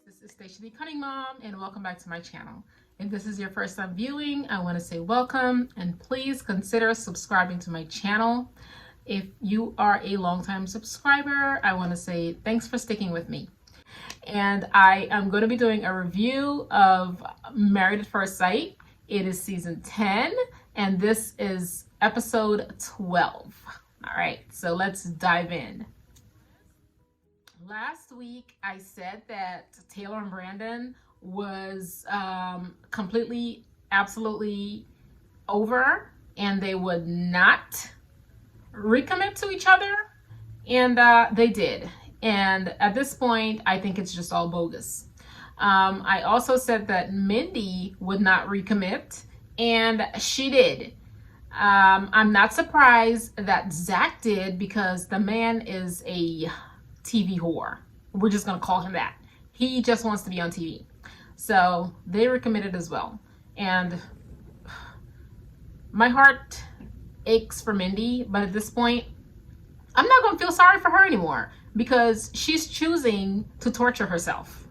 This is Station the Cunning Mom, and welcome back to my channel. If this is your first time viewing, I want to say welcome, and please consider subscribing to my channel. If you are a longtime subscriber, I want to say thanks for sticking with me. And I am going to be doing a review of Married at First Sight. It is season 10, and this is episode 12. All right, so let's dive in. Last week, I said that Taylor and Brandon was completely, absolutely over, and they would not recommit to each other, and they did. And at this point, I think it's just all bogus. I also said that Mindy would not recommit, and she did. I'm not surprised that Zach did, because the man is a TV whore. We're just gonna call him that. He just wants to be on TV. So they recommitted as well. And my heart aches for Mindy, but at this point, I'm not gonna feel sorry for her anymore, because she's choosing to torture herself.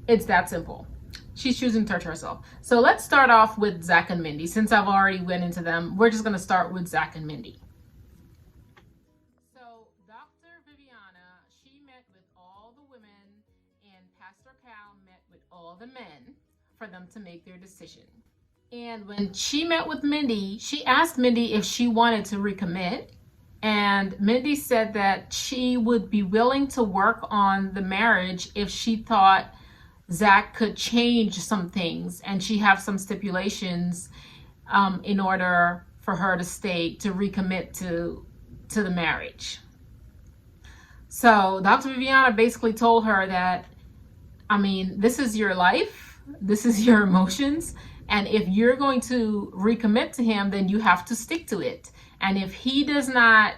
It's that simple. She's choosing to torture herself. So let's start off with Zach and Mindy. Since I've already went into them, we're just gonna start with Zach and Mindy. All the men for them to make their decision. And when she met with Mindy, she asked Mindy if she wanted to recommit, and Mindy said that she would be willing to work on the marriage if she thought Zach could change some things, and she have some stipulations in order for her to recommit to the marriage. So Dr. Viviana basically told her that, I mean, this is your life, this is your emotions, and if you're going to recommit to him, then you have to stick to it. And if he does not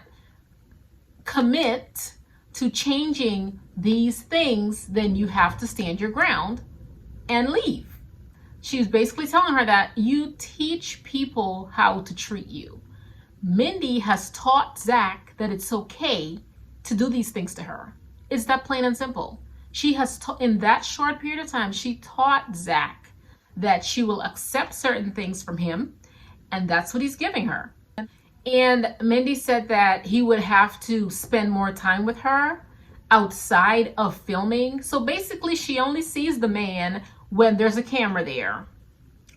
commit to changing these things, then you have to stand your ground and leave. She's basically telling her that you teach people how to treat you. Mindy has taught Zach that it's okay to do these things to her. It's that plain and simple. She has, in that short period of time, she taught Zach that she will accept certain things from him, and that's what he's giving her. And Mindy said that he would have to spend more time with her outside of filming. So basically, she only sees the man when there's a camera there.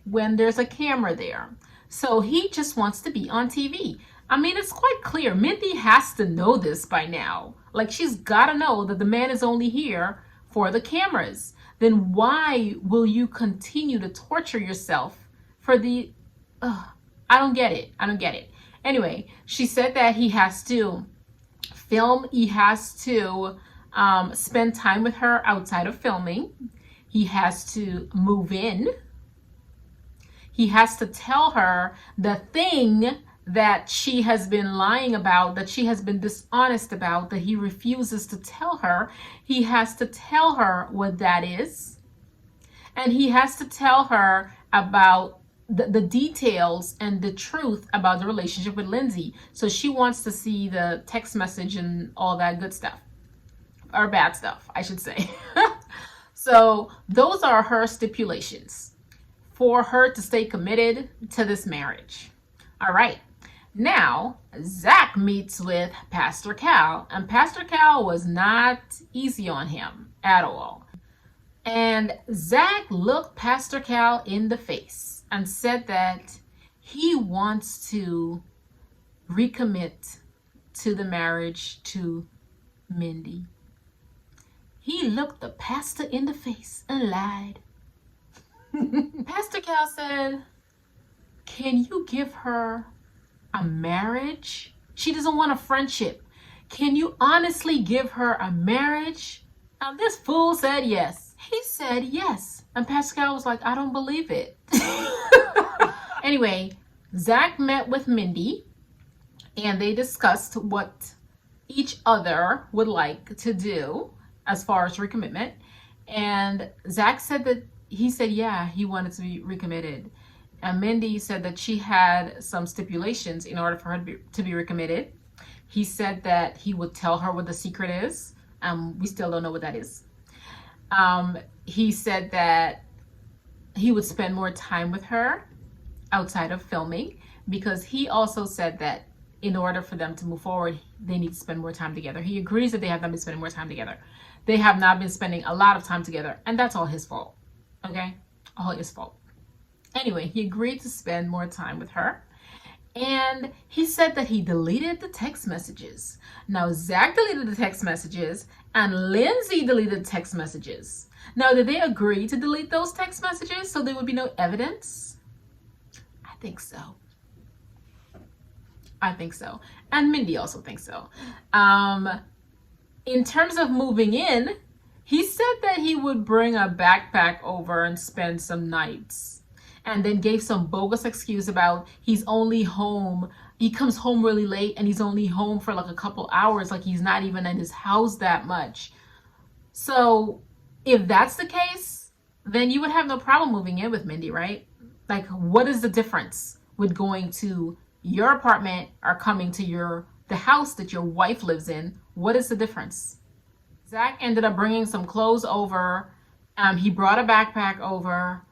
When there's a camera there. So he just wants to be on TV. I mean, it's quite clear. Mindy has to know this by now. Like, she's got to know that the man is only here for the cameras. Then why will you continue to torture yourself for the... I don't get it. I don't get it. Anyway, she said that he has to film. He has to spend time with her outside of filming. He has to move in. He has to tell her the thing that she has been lying about, that she has been dishonest about, that he refuses to tell her. He has to tell her what that is. And he has to tell her about the details and the truth about the relationship with Lindsay. So she wants to see the text message and all that good stuff. Or bad stuff, I should say. So those are her stipulations for her to stay committed to this marriage. All right. Now, Zach meets with Pastor Cal, and Pastor Cal was not easy on him at all. And Zach looked Pastor Cal in the face and said that he wants to recommit to the marriage to Mindy. He looked the pastor in the face and lied. Pastor Cal said, "Can you give her a marriage? She doesn't want a friendship. Can you honestly give her a marriage?" Now this fool said yes. He said yes. And Pascal was like, "I don't believe it." Anyway, Zach met with Mindy, and they discussed what each other would like to do as far as recommitment. And Zach said that he said, yeah, he wanted to be recommitted. And Mindy said that she had some stipulations in order for her to be recommitted. He said that he would tell her what the secret is. We still don't know what that is. He said that he would spend more time with her outside of filming, because he also said that in order for them to move forward, they need to spend more time together. He agrees that they have not been spending more time together. They have not been spending a lot of time together, and that's all his fault. Okay? All his fault. Anyway, he agreed to spend more time with her. And he said that he deleted the text messages. Now, Zach deleted the text messages and Lindsay deleted text messages. Now, did they agree to delete those text messages so there would be no evidence? I think so. I think so. And Mindy also thinks so. In terms of moving in, he said that he would bring a backpack over and spend some nights, and then gave some bogus excuse about he's only home. He comes home really late and he's only home for like a couple hours, like he's not even in his house that much. So if that's the case, then you would have no problem moving in with Mindy, right? Like, what is the difference with going to your apartment or coming to the house that your wife lives in? What is the difference? Zach ended up bringing some clothes over. He brought a backpack over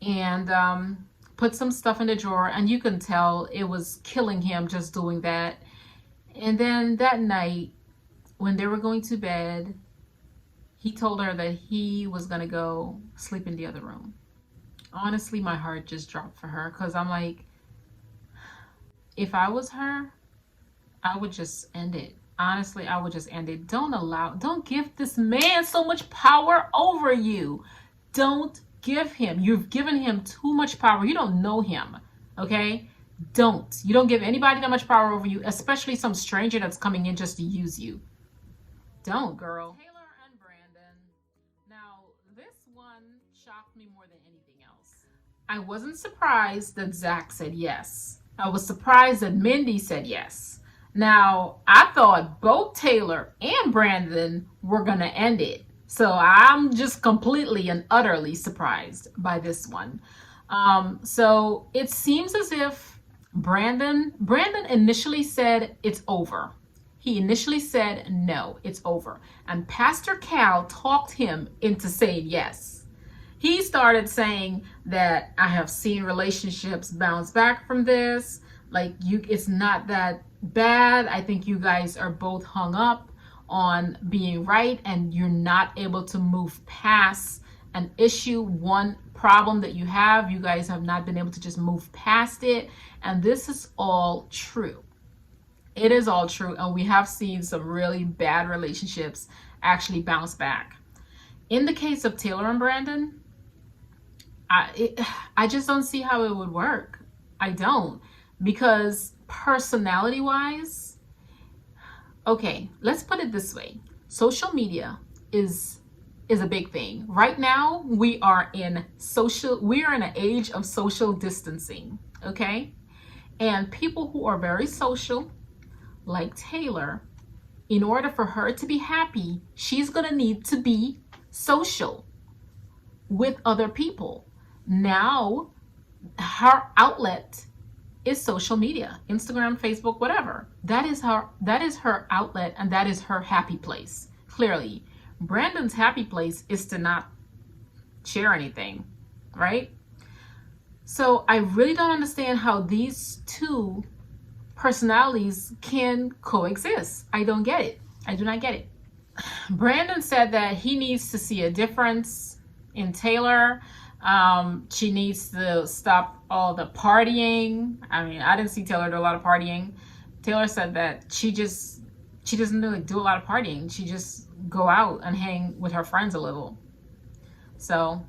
and put some stuff in the drawer, and you can tell it was killing him just doing that. And then that night, when they were going to bed, he told her that he was gonna go sleep in the other room. Honestly, my heart just dropped for her, because I'm like, if I was her, I would just end it. Honestly, I would just end it. Don't give this man so much power over you. Don't you've given him too much power. You don't know him, okay? You don't give anybody that much power over you, especially some stranger that's coming in just to use you. Don't, girl. Taylor and Brandon. Now, this one shocked me more than anything else. I wasn't surprised that Zach said yes. I was surprised that Mindy said yes. Now, I thought both Taylor and Brandon were gonna end it. So I'm just completely and utterly surprised by this one. So it seems as if Brandon initially said it's over. He initially said, no, it's over. And Pastor Cal talked him into saying yes. He started saying that I have seen relationships bounce back from this. Like, it's not that bad. I think you guys are both hung up on being right, and you're not able to move past an issue, one problem that you have. You guys have not been able to just move past it. And this is all true. It is all true. And we have seen some really bad relationships actually bounce back. In the case of Taylor and Brandon, I just don't see how it would work. I don't. Because personality wise, okay, let's put it this way. Social media is a big thing. Right now, we are in an age of social distancing, okay? And people who are very social, like Taylor, in order for her to be happy, she's gonna need to be social with other people. Now, her outlet is social media, Instagram, Facebook, whatever. That is her outlet, and that is her happy place. Clearly, Brandon's happy place is to not share anything, right? So I really don't understand how these two personalities can coexist. I don't get it. I do not get it. Brandon said that he needs to see a difference in Taylor. She needs to stop all the partying. I mean, I didn't see Taylor do a lot of partying. Taylor said that she doesn't really do a lot of partying. She just go out and hang with her friends a little. So,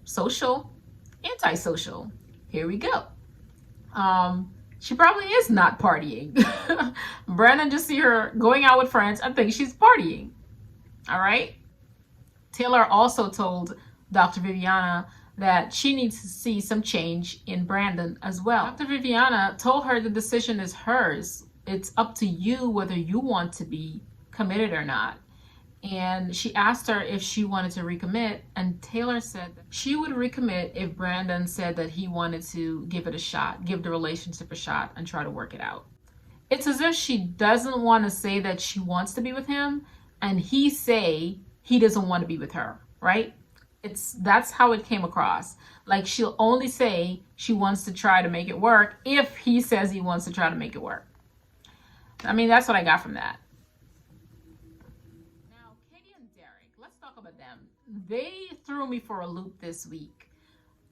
social, antisocial. Here we go. She probably is not partying. Brandon just see her going out with friends and think she's partying. All right. Taylor also told Dr. Viviana that she needs to see some change in Brandon as well. Dr. Viviana told her the decision is hers. It's up to you whether you want to be committed or not. And she asked her if she wanted to recommit, and Taylor said that she would recommit if Brandon said that he wanted to give it a shot, give the relationship a shot, and try to work it out. It's as if she doesn't want to say that she wants to be with him, and he say he doesn't want to be with her. right? That's how it came across. Like, she'll only say she wants to try to make it work if he says he wants to try to make it work. I mean, that's what I got from that. Now, Katie and Derek, let's talk about them. They threw me for a loop this week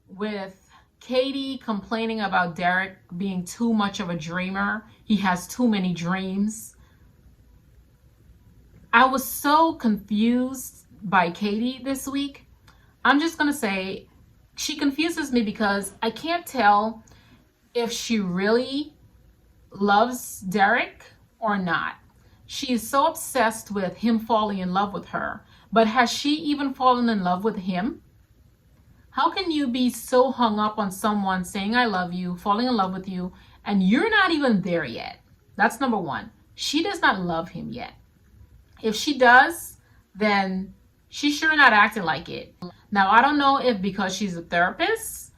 with Katie complaining about Derek being too much of a dreamer. He has too many dreams. I was so confused by Katie this week. I'm just going to say she confuses me because I can't tell if she really loves Derek or not. She is so obsessed with him falling in love with her, but has she even fallen in love with him? How can you be so hung up on someone saying I love you, falling in love with you, and you're not even there yet? That's number one. She does not love him yet. If she does, then she's sure not acting like it. Now, I don't know if because she's a therapist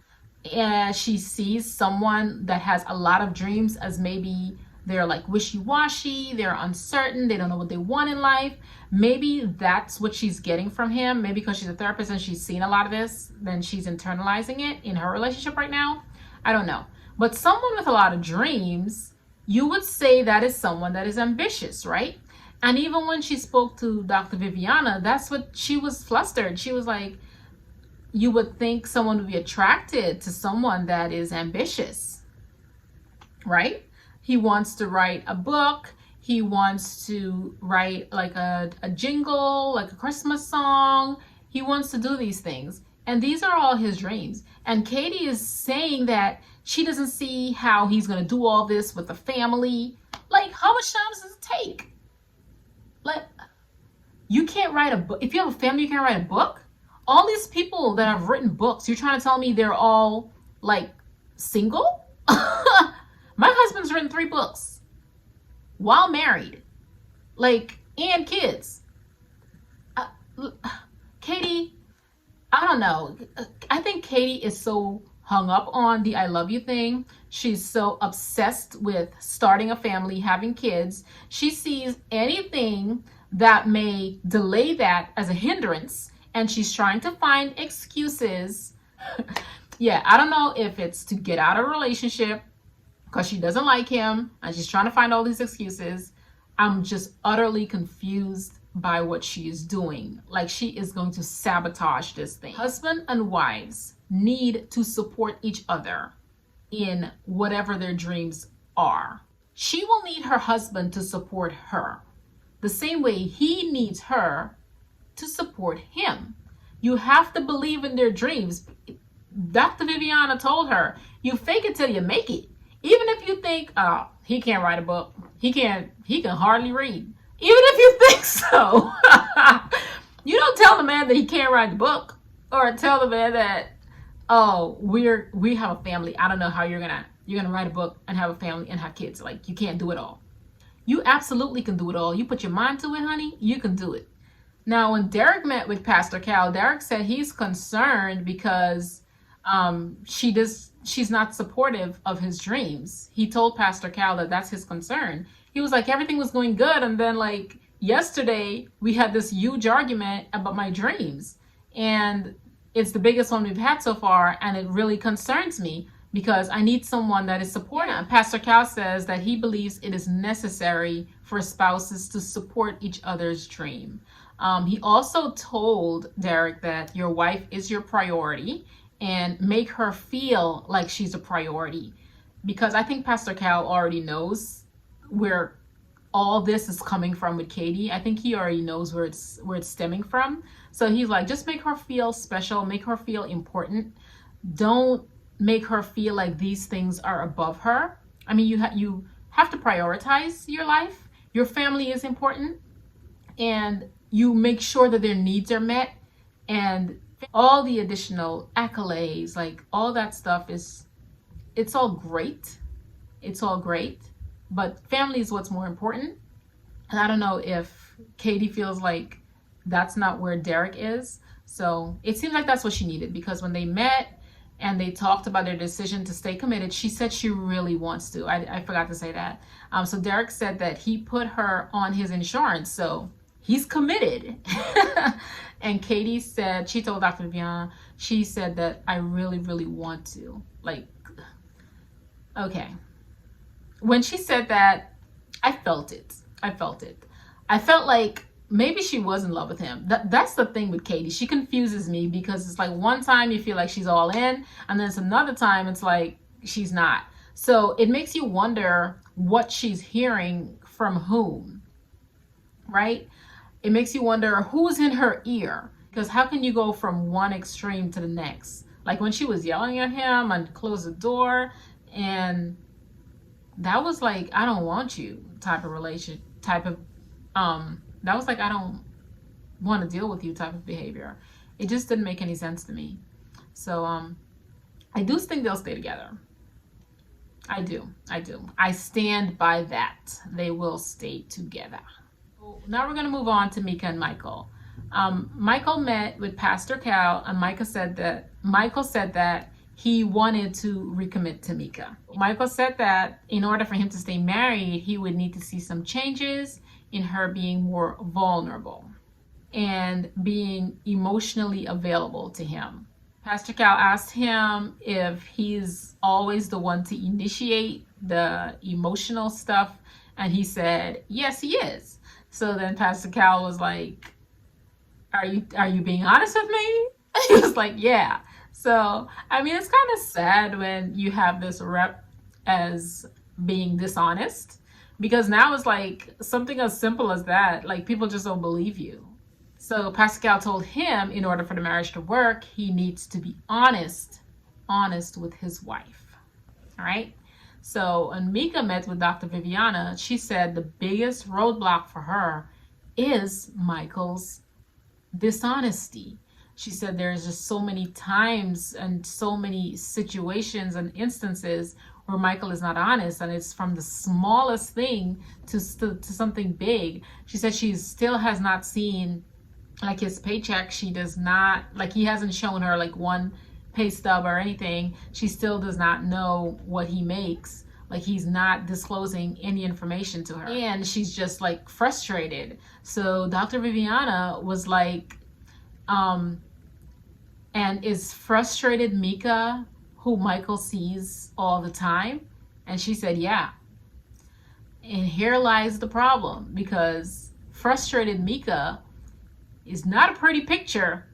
and she sees someone that has a lot of dreams as maybe they're like wishy-washy, they're uncertain, they don't know what they want in life. Maybe that's what she's getting from him. Maybe because she's a therapist and she's seen a lot of this, then she's internalizing it in her relationship right now. I don't know. But someone with a lot of dreams, you would say that is someone that is ambitious, right? And even when she spoke to Dr. Viviana, that's what she was flustered. She was like, you would think someone would be attracted to someone that is ambitious, right? He wants to write a book. He wants to write like a jingle, like a Christmas song. He wants to do these things. And these are all his dreams. And Katie is saying that she doesn't see how he's going to do all this with the family. Like, how much time does it take? Like, you can't write a book. If you have a family, you can't write a book. All these people that have written books, you're trying to tell me they're all like single? My husband's written 3 books while married, like, and kids. Katie, I don't know. I think Katie is so hung up on the I love you thing. She's so obsessed with starting a family, having kids. She sees anything that may delay that as a hindrance, and she's trying to find excuses. Yeah, I don't know if it's to get out of a relationship because she doesn't like him and she's trying to find all these excuses. I'm just utterly confused by what she is doing. Like, she is going to sabotage this thing. Husband and wives need to support each other in whatever their dreams are. She will need her husband to support her the same way he needs her to support him. You have to believe in their dreams. Dr. Viviana told her, you fake it till you make it. Even if you think, oh, he can't write a book. He can hardly read. Even if you think so. You don't tell the man that he can't write a book, or tell the man that, oh, we have a family. I don't know how you're gonna write a book and have a family and have kids. Like, you can't do it all. You absolutely can do it all. You put your mind to it, honey, you can do it. Now, when Derek met with Pastor Cal, Derek said he's concerned because she's not supportive of his dreams. He told Pastor Cal that that's his concern. He was like, everything was going good, and then like yesterday we had this huge argument about my dreams, and it's the biggest one we've had so far, and it really concerns me because I need someone that is supportive. And Pastor Cal says that he believes it is necessary for spouses to support each other's dream. He also told Derek that your wife is your priority and make her feel like she's a priority, because I think Pastor Cal already knows where all this is coming from with Katie. I think he already knows where it's stemming from. So he's like, just make her feel special, make her feel important. Don't make her feel like these things are above her. I mean, you have to prioritize your life. Your family is important, and you make sure that their needs are met, and all the additional accolades, like all that stuff it's all great. It's all great, but family is what's more important. And I don't know if Katie feels like that's not where Derek is. So it seems like that's what she needed, because when they met and they talked about their decision to stay committed, she said she really wants to. I forgot to say that. So Derek said that he put her on his insurance. So he's committed. And Katie said, she told Dr. Viviana, she said that I really, really want to. Like, okay. When she said that, I felt it. I felt it. I felt like maybe she was in love with him. That's the thing with Katie. She confuses me because it's like one time you feel like she's all in, and then it's another time it's like she's not. So it makes you wonder what she's hearing from whom, right? It makes you wonder who's in her ear, because how can you go from one extreme to the next? Like when she was yelling at him and closed the door, and that was like, I don't want you type of that was like, I don't want to deal with you type of behavior. It just didn't make any sense to me. So I do think they'll stay together. I do. I stand by that. They will stay together. Now we're going to move on to Meka and Michael. Michael met with Pastor Cal, and Michael said that he wanted to recommit to Meka. Michael said that in order for him to stay married, he would need to see some changes in her being more vulnerable and being emotionally available to him. Pastor Cal asked him if he's always the one to initiate the emotional stuff, and he said, yes, he is. So then Pastor Cal was like, are you being honest with me? He was like, yeah. So, I mean, it's kind of sad when you have this rep as being dishonest, because now it's like something as simple as that, like people just don't believe you. So Pastor Cal told him in order for the marriage to work, he needs to be honest with his wife. All right. So when Meka met with Dr. Viviana, she said the biggest roadblock for her is Michael's dishonesty. She said there's just so many times and so many situations and instances where Michael is not honest, and it's from the smallest thing to something big. She said she still has not seen like his paycheck. She does not, like, he hasn't shown her like one pay stub or anything. She still does not know what he makes. Like, he's not disclosing any information to her, and she's just like frustrated. So Dr. Viviana was like, and is frustrated Meka who Michael sees all the time? And she said, yeah. And here lies the problem, because frustrated Meka is not a pretty picture.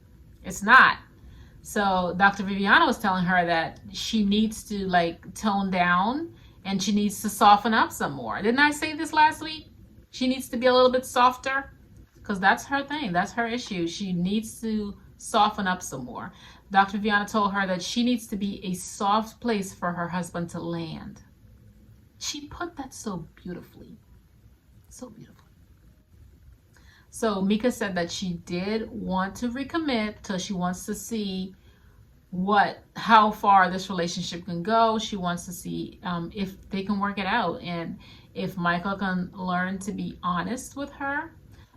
It's not. So Dr. Viviana was telling her that she needs to like tone down, and she needs to soften up some more. Didn't I say this last week? She needs to be a little bit softer, because that's her thing. That's her issue. She needs to soften up some more. Dr. Viviana told her that she needs to be a soft place for her husband to land. She put that so beautifully. So beautifully. So Meka said that she did want to recommit, so she wants to see how far this relationship can go. She wants to see if they can work it out, and if Michael can learn to be honest with her,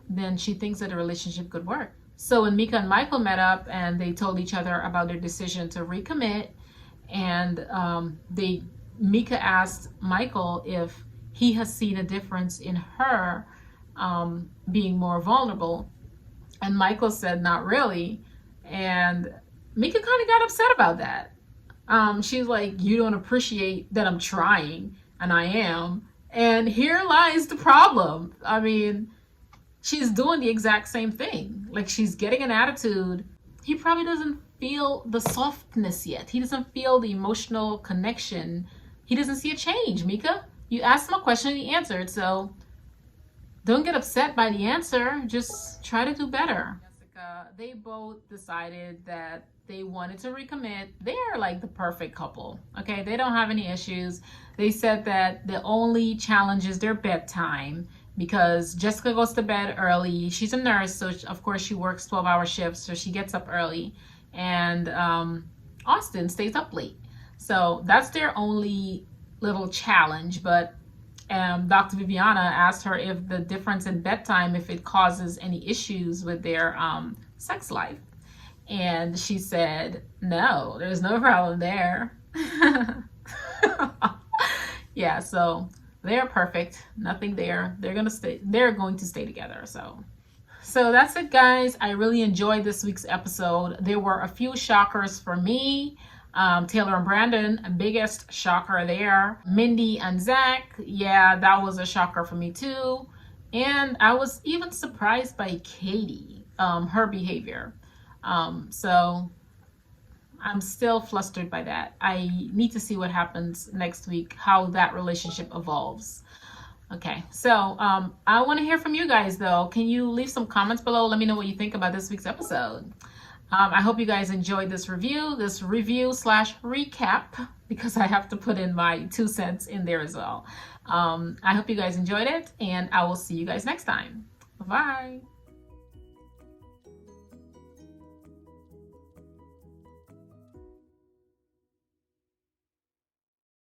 then she thinks that the relationship could work. So when Meka and Michael met up and they told each other about their decision to recommit, and Meka asked Michael if he has seen a difference in her being more vulnerable, and Michael said not really, and Meka kind of got upset about that. She's like, you don't appreciate that I'm trying, and I am, and here lies the problem. I mean, she's doing the exact same thing. Like, she's getting an attitude. He probably doesn't feel the softness yet. He doesn't feel the emotional connection. He doesn't see a change. Meka, you asked him a question and he answered. So don't get upset by the answer. Just try to do better. Jessica, they both decided that they wanted to recommit. They're like the perfect couple. Okay, they don't have any issues. They said that the only challenge is their bedtime, because Jessica goes to bed early. She's a nurse, so of course she works 12-hour shifts, so she gets up early. And Austin stays up late. So that's their only little challenge. But Dr. Viviana asked her if the difference in bedtime, if it causes any issues with their sex life. And she said, no, there's no problem there. Yeah, so they're perfect. Nothing there. They're going to stay together. So So that's it, guys. I really enjoyed this week's episode. There were a few shockers for me. Taylor and Brandon, biggest shocker there. Mindy and Zach, yeah, that was a shocker for me too. And I was even surprised by Katie, her behavior. So I'm still flustered by that. I need to see what happens next week, how that relationship evolves. Okay, so I want to hear from you guys though. Can you leave some comments below? Let me know what you think about this week's episode. I hope you guys enjoyed this review slash recap, because I have to put in my 2 cents in there as well. I hope you guys enjoyed it, and I will see you guys next time. Bye-bye.